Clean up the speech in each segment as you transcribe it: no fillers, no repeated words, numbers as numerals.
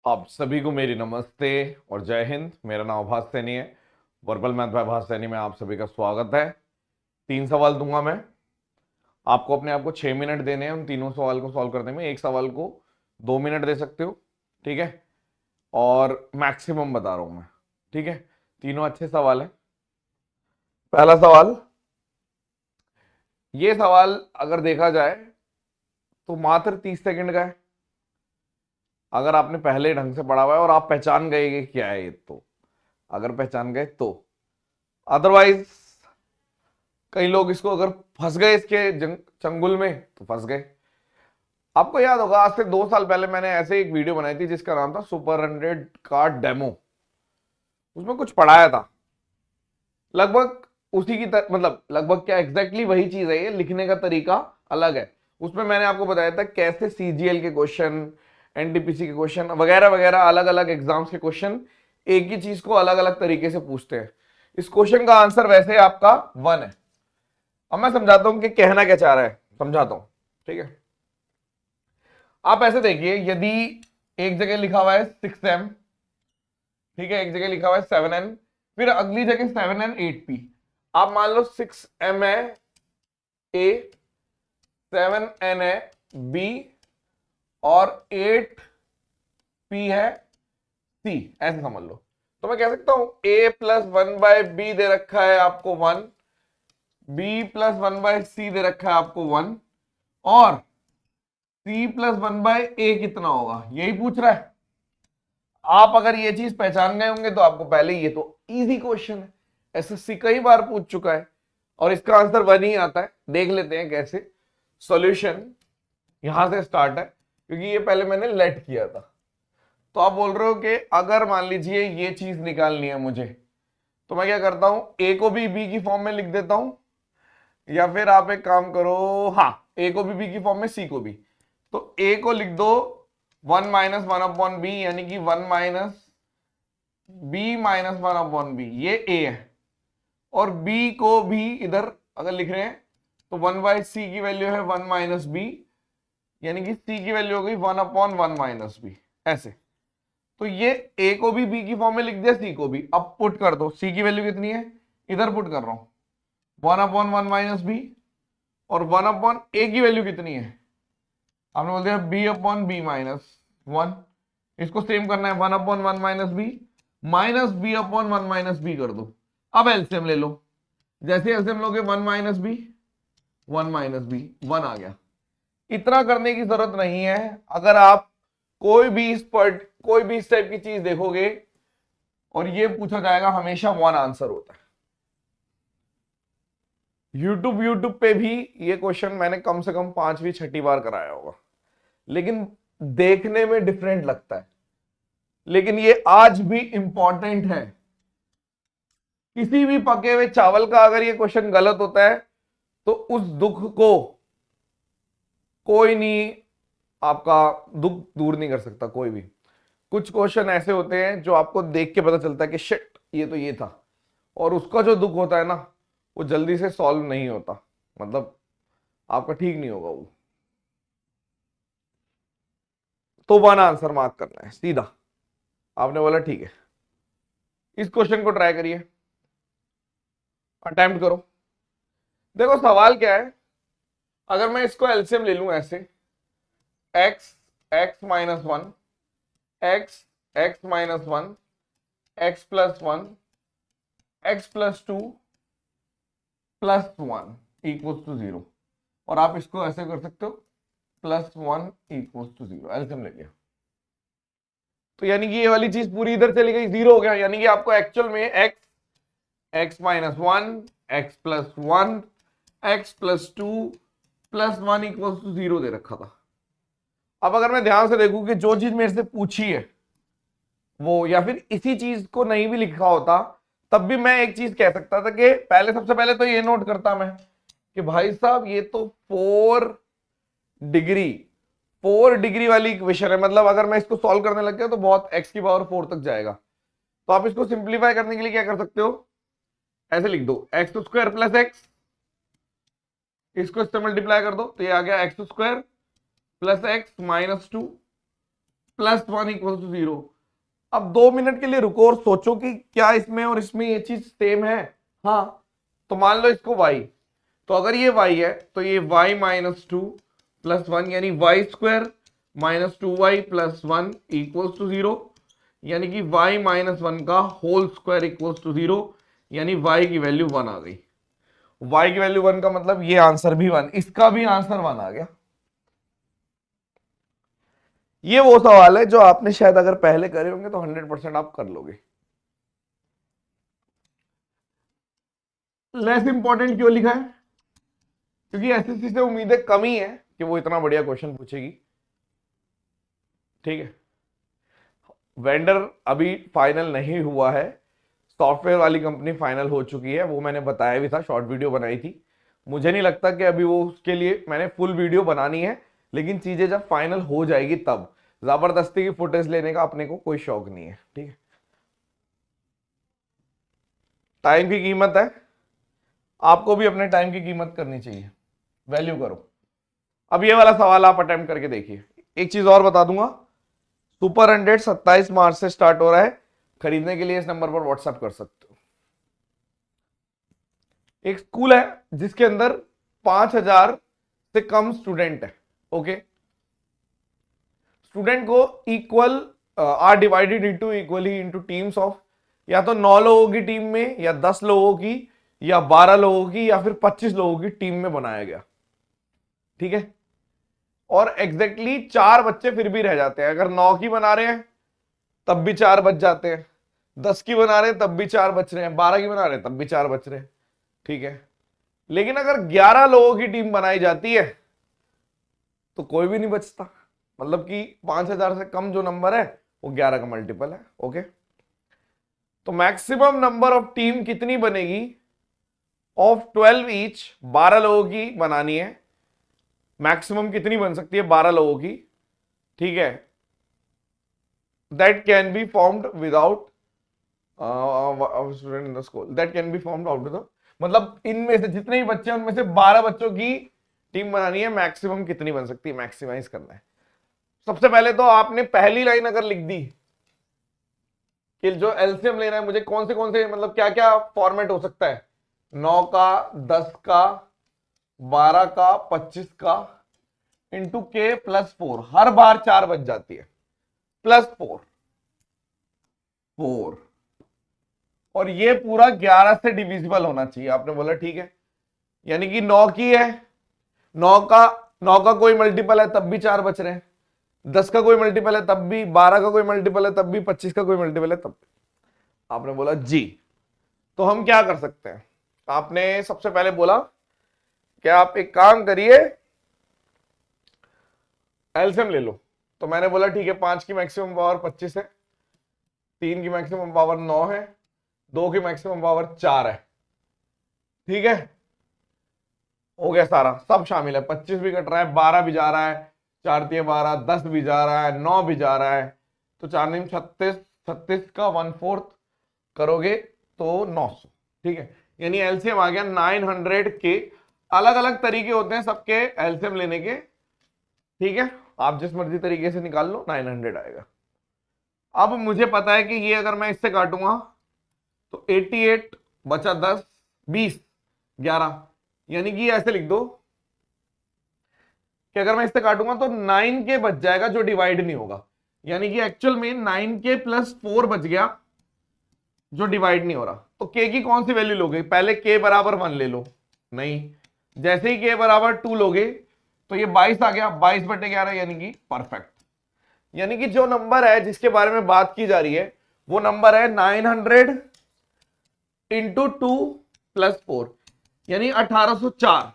आप सभी को मेरी नमस्ते और जय हिंद। मेरा नाम आभास सैनी है। वर्बल मैथ बाय आभास सैनी में आप सभी का स्वागत है। 3 सवाल दूंगा मैं आपको। अपने आप को 6 मिनट देने हैं उन तीनों सवाल को सॉल्व करने में। एक सवाल को 2 मिनट दे सकते हो, ठीक है। और मैक्सिमम बता रहा हूं मैं, ठीक है। तीनों अच्छे सवाल है। पहला सवाल, ये सवाल अगर देखा जाए तो मात्र 30 सेकंड का है। अगर आपने पहले ढंग से पढ़ा हुआ है और आप पहचान गए कि क्या है ये, तो अगर पहचान गए तो। अदरवाइज कई लोग इसको अगर फंस गए इसके चंगुल में तो फंस गए। आपको याद होगा आज से 2 साल पहले मैंने ऐसे एक वीडियो बनाई थी जिसका नाम था सुपर 100 कार्ड डेमो। उसमें कुछ पढ़ाया था, लगभग उसी की मतलब लगभग क्या, एग्जैक्टली वही चीज है, ये लिखने का तरीका अलग है। उसमें मैंने आपको बताया था कैसे सीजीएल के क्वेश्चन, एनटीपीसी के क्वेश्चन वगैरह वगैरह अलग अलग एग्जाम्स के क्वेश्चन एक ही चीज को अलग अलग तरीके से पूछते हैं। इस क्वेश्चन का आंसर वैसे आपका 1 है। अब मैं समझाता हूं कि कहना क्या चाह रहा है, समझाता हूं, ठीक है। आप ऐसे देखिए, यदि एक जगह लिखा हुआ है 6m, ठीक है, एक जगह लिखा हुआ है 7n, फिर अगली जगह 7n 8p। आप मान लो 6m है ए, 7n है बी और 8p है सी, ऐसे समझ लो। तो मैं कह सकता हूं a+1/b दे रखा है आपको 1, b+1/c दे रखा है आपको 1, और c+1/a कितना होगा, यही पूछ रहा है। आप अगर ये चीज पहचान गए होंगे तो आपको पहले, ये तो इजी क्वेश्चन है, एसएससी कई बार पूछ चुका है और इसका आंसर 1 ही आता है। देख लेते हैं कैसे। सॉल्यूशन यहां से स्टार्ट है क्योंकि ये पहले मैंने लेट किया था। तो आप बोल रहे हो कि अगर मान लीजिए ये चीज निकालनी है मुझे, तो मैं क्या करता हूं, ए को भी बी की फॉर्म में लिख देता हूं, या फिर आप एक काम करो, हाँ, ए को भी बी की फॉर्म में, सी को भी। तो ए को लिख दो 1-1/b, यानी कि 1-b-1/b, ये ए है। और बी को भी इधर अगर लिख रहे हैं तो 1/c की वैल्यू है 1-b, यानी कि सी की वैल्यू हो गई 1/1-b, ऐसे। तो ये ए को भी बी की फॉर्म में लिख दिया, सी को भी। अब पुट कर दो, सी की वैल्यू कितनी है, इधर पुट कर रहा हूं 1/1-b, और 1/a की वैल्यू कितनी है, आपने बोल दिया b/b-1। इसको सेम करना है 1/1-b माइनस b/1-b कर दो। अब एलसीएम ले लो, जैसे एलसीएम लोगे 1-b 1-b 1 आ गया। इतना करने की जरूरत नहीं है। अगर आप कोई भी इस टाइप की चीज देखोगे और ये पूछा जाएगा, हमेशा 1 आंसर होता है। यूट्यूब पे भी ये क्वेश्चन मैंने कम से कम 5वीं 6ठी बार कराया होगा, लेकिन देखने में डिफरेंट लगता है। लेकिन ये आज भी इंपॉर्टेंट है। किसी भी पके हुए चावल का अगर ये क्वेश्चन गलत होता है तो उस दुख को कोई नहीं, आपका दुख दूर नहीं कर सकता कोई भी। कुछ क्वेश्चन ऐसे होते हैं जो आपको देख के पता चलता है कि शिट, ये तो ये था, और उसका जो दुख होता है ना, वो जल्दी से सॉल्व नहीं होता, मतलब आपका ठीक नहीं होगा वो। तो 1 आंसर मार्क करना है सीधा। आपने बोला ठीक है, इस क्वेश्चन को ट्राई करिए, अटेम्प्ट करो। देखो सवाल क्या है, अगर मैं इसको एलसीएम ले लूं ऐसे, x x-1, x x+1, x+2 +1 equals to 0, और आप इसको ऐसे कर सकते हो +1 इक्वल्स टू 0, एलसीएम ले लिया। तो यानी कि ये वाली चीज पूरी इधर चली गई, 0 हो गया। यानी कि आपको एक्चुअल में x-1 x+1 x+2 +1 equals to 0 दे रखा था। अब अगर मैं ध्यान से देखूं कि जो चीज मेरे से पूछी है वो, या फिर इसी चीज को नहीं भी लिखा होता, तब भी मैं एक चीज कह सकता था कि पहले, सबसे पहले तो ये नोट करता मैं कि भाई साहब ये तो 4 डिग्री वाली इक्वेशन है। मतलब अगर मैं इसको सॉल्व करने लग गया तो बहुत x⁴ तक जाएगा। तो आप इसको सिंप्लीफाई करने के लिए क्या कर सकते हो, ऐसे लिख दो x² + x, इसको इससे मल्टीप्लाई कर दो तो ये आ गया x² + x -2 +1 इक्वल टू 0। अब 2 मिनट के लिए रुको और सोचो कि क्या इसमें और इसमें ये चीज सेम है। हाँ, तो मान लो इसको y, तो अगर ये y है तो ये y माइनस 2 प्लस 1 यानी y² minus 2y plus 1 equals to 0, यानी कि y माइनस 1 का होल स्क्वायर इक्वल्स टू 0, यानी y की वैल्यू 1 आ गई। y की वैल्यू 1 का मतलब ये आंसर भी 1, इसका भी आंसर 1 आ गया। ये वो सवाल है जो आपने शायद अगर पहले करे होंगे तो 100% आप कर लोगे। लेस इंपॉर्टेंट क्यों लिखा है? क्योंकि एसएससी से उम्मीदें कम ही है कि वो इतना बढ़िया क्वेश्चन पूछेगी। ठीक है, वेंडर अभी फाइनल नहीं हुआ है, सॉफ्टवेयर वाली कंपनी फाइनल हो चुकी है, वो मैंने बताया भी था, शॉर्ट वीडियो बनाई थी। मुझे नहीं लगता कि अभी वो उसके लिए मैंने फुल वीडियो बनानी है, लेकिन चीजें जब फाइनल हो जाएगी तब। जबरदस्ती की फुटेज लेने का अपने को कोई शौक नहीं है। ठीक है, टाइम की कीमत है, आपको भी अपने टाइम की कीमत करनी चाहिए, वैल्यू करो। अब ये वाला सवाल आप अटेम्प्ट करके देखिए। एक चीज और बता दूंगा, सुपर 100 27 मार्च से स्टार्ट हो रहा है, खरीदने के लिए इस नंबर पर व्हाट्सएप कर सकते हो। एक स्कूल है जिसके अंदर 5000 से कम स्टूडेंट है। ओके, स्टूडेंट को equal are divided into equally into teams of, या तो 9 लोगों की टीम में, या 10 लोगों की, या 12 लोगों की, या फिर 25 लोगों की टीम में बनाया गया। ठीक है, और एग्जैक्टली 4 बच्चे फिर भी रह जाते हैं। अगर 9 की बना रहे हैं तब भी 4 बच जाते हैं, 10 की बना रहे हैं तब भी 4 बच रहे हैं, 12 की बना रहे हैं तब भी 4 बच रहे हैं। ठीक है, लेकिन अगर 11 लोगों की टीम बनाई जाती है तो कोई भी नहीं बचता। मतलब कि 5000 से कम जो नंबर है वो 11 का मल्टीपल है। ओके, तो मैक्सिमम नंबर ऑफ टीम कितनी बनेगी? ऑफ 12 ईच, 12 लोगों की बनानी है, मैक्सिमम कितनी बन सकती है? 12 लोगों की। ठीक है, that can be formed without student in the school, that can be formed out of the, मतलब इनमें से जितने ही बच्चे हैं उनमें से 12 बच्चों की टीम बनानी है, मैक्सिमम कितनी बन सकती है, मैक्सिमाइज करना है। सबसे पहले तो आपने पहली लाइन अगर लिख दी कि जो एलसीएम लेना है मुझे, कौन से मतलब क्या क्या फॉर्मेट हो सकता है, 9 का, 10 का, 12 का, 25 का, इंटू के प्लस 4, हर बार 4 बच जाती है, प्लस 4, और ये पूरा 11 से डिविजिबल होना चाहिए। आपने बोला ठीक है, यानी कि 9 की है, 9 का कोई मल्टीपल है तब भी 4 बच रहे हैं, 10 का कोई मल्टीपल है तब भी, 12 का कोई मल्टीपल है तब भी, 25 का कोई मल्टीपल है तब भी। आपने बोला जी, तो हम क्या कर सकते हैं? आपने सबसे पहले बोला कि आप एक काम करिए, एलसीएम ले लो। तो मैंने बोला ठीक है, 5 की मैक्सिमम पावर 25 है, 3 की मैक्सिमम पावर 9 है, 2 की मैक्सिमम पावर 4 है। ठीक है, हो गया सारा, सब शामिल है, 25 भी कट रहा है, 12 भी जा रहा है, 4 3 12, 10 भी जा रहा है, 9 भी जा रहा है, तो 4 9 36, 36 का 1/4 करोगे तो 900। ठीक है, यानी एलसीएम आ गया 900 के। अलग अलग तरीके होते हैं सबके एलसीएम लेने के। ठीक है, आप जिस मर्जी तरीके से निकाल लो, 900 आएगा। अब मुझे पता है कि ये अगर मैं इससे काटूंगा तो 88 बचा 10, 20, 11, यानी कि ऐसे लिख दो कि अगर मैं इससे काटूंगा तो 9k बच जाएगा जो डिवाइड नहीं होगा, यानी कि एक्चुअल में 9k प्लस 4 बच गया जो डिवाइड नहीं हो रहा। तो k की कौन सी वैल्यू लोगे? पहले k बराबर 1 ले लो, नहीं, जैसे ही k बराबर 2 लोगे तो ये 22 आ गया, 22/11, यानी कि परफेक्ट। यानी कि जो नंबर है जिसके बारे में बात की जा रही है वो नंबर है 900 इंटू 2 प्लस 4, यानी 1804।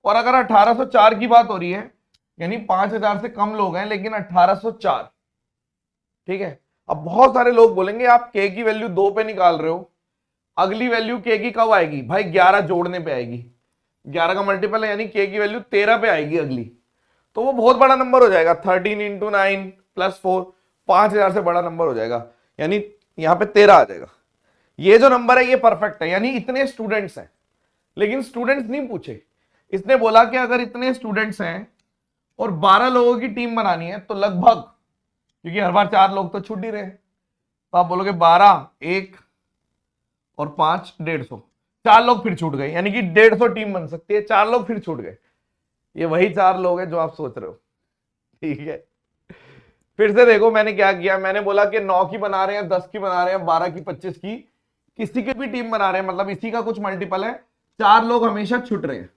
और अगर 1804 की बात हो रही है, यानी 5000 से कम लोग हैं लेकिन 1804। ठीक है, अब बहुत सारे लोग बोलेंगे आप k की वैल्यू 2 पे निकाल रहे हो, अगली वैल्यू k की कब आएगी? भाई 11 जोड़ने पे आएगी, 11 का मल्टीपल है, यानी k की वैल्यू 13 पे आएगी अगली, तो वो बहुत बड़ा नंबर हो जाएगा, 13 इंटू 9 प्लस 4, 5000 से बड़ा नंबर हो जाएगा, यानी यहां पे 13 आ जाएगा। ये जो नंबर है ये परफेक्ट है, यानी इतने स्टूडेंट्स हैं, लेकिन स्टूडेंट्स नहीं पूछे, इसने बोला कि अगर इतने स्टूडेंट्स हैं और 12 लोगों की टीम बनानी है तो लगभग क्योंकि हर बार 4 लोग तो छूट ही रहे हैं। तो आप बोलोगे 12, 1 और 5, 150, 4 लोग फिर छूट गए, यानी कि 150 टीम बन सकती है, 4 लोग फिर छूट गए। ये वही 4 लोग हैं जो आप सोच रहे हो, ठीक है। फिर से देखो मैंने क्या किया, मैंने बोला कि 9 की बना रहे हैं, 10 की बना रहे हैं, 12 की, 25 की, किसी की भी टीम बना रहे हैं, मतलब इसी का कुछ मल्टीपल है, 4 लोग हमेशा छूट रहे हैं।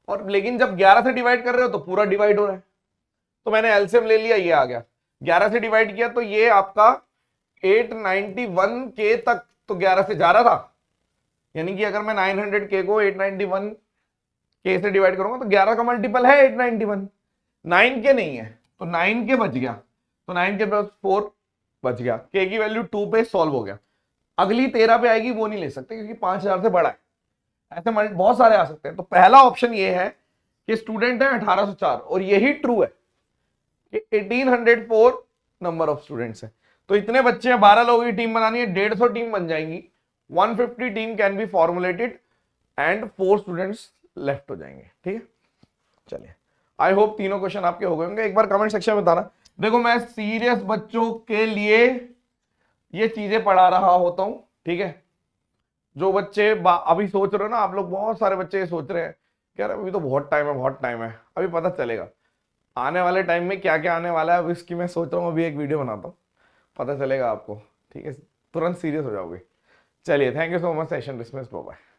और लेकिन जब 11 से डिवाइड कर रहे हो तो पूरा डिवाइड हो रहा है। तो मैंने एलसीएम ले लिया, ये आ गया, 11 से डिवाइड किया तो ये आपका 891 के तक तो 11 से जा रहा था, यानी कि अगर मैं 900 के को 891 के से डिवाइड करूंगा तो 11 का मल्टीपल है 891, 9 के नहीं है, तो 9 के बच गया, तो 9 के प्लस 4 बच गया, के की वैल्यू 2 पे सॉल्व हो गया। अगली 13 पे आएगी, वो नहीं ले सकते क्योंकि 5000 से बड़ा है। ऐसे बहुत सारे आ सकते हैं। तो पहला ऑप्शन ये है कि स्टूडेंट है 1804, और यही ट्रू है कि 1804 नंबर ऑफ स्टूडेंट्स है। तो इतने बच्चे हैं, 12 लोगों की टीम बनानी है, 150 टीम बन जाएंगी, 150 team can be formulated and 4 students left हो जाएंगे, ठीक है। चलिए, आई होप तीनों क्वेश्चन आपके हो गए होंगे। एक बार कमेंट सेक्शन में बताना। देखो मैं सीरियस बच्चों के लिए ये चीजें पढ़ा रहा होता हूं, ठीक है। जो बच्चे अभी सोच रहे हो ना, आप लोग बहुत सारे बच्चे ये सोच रहे हैं कि यार अभी तो बहुत टाइम है, बहुत टाइम है, अभी पता चलेगा आने वाले टाइम में क्या क्या आने वाला है। अब इसकी मैं सोच रहा हूँ अभी एक वीडियो बनाता हूँ, पता चलेगा आपको, ठीक है, तुरंत सीरियस हो जाओगे। चलिए, thank you so much, session dismiss, bye bye.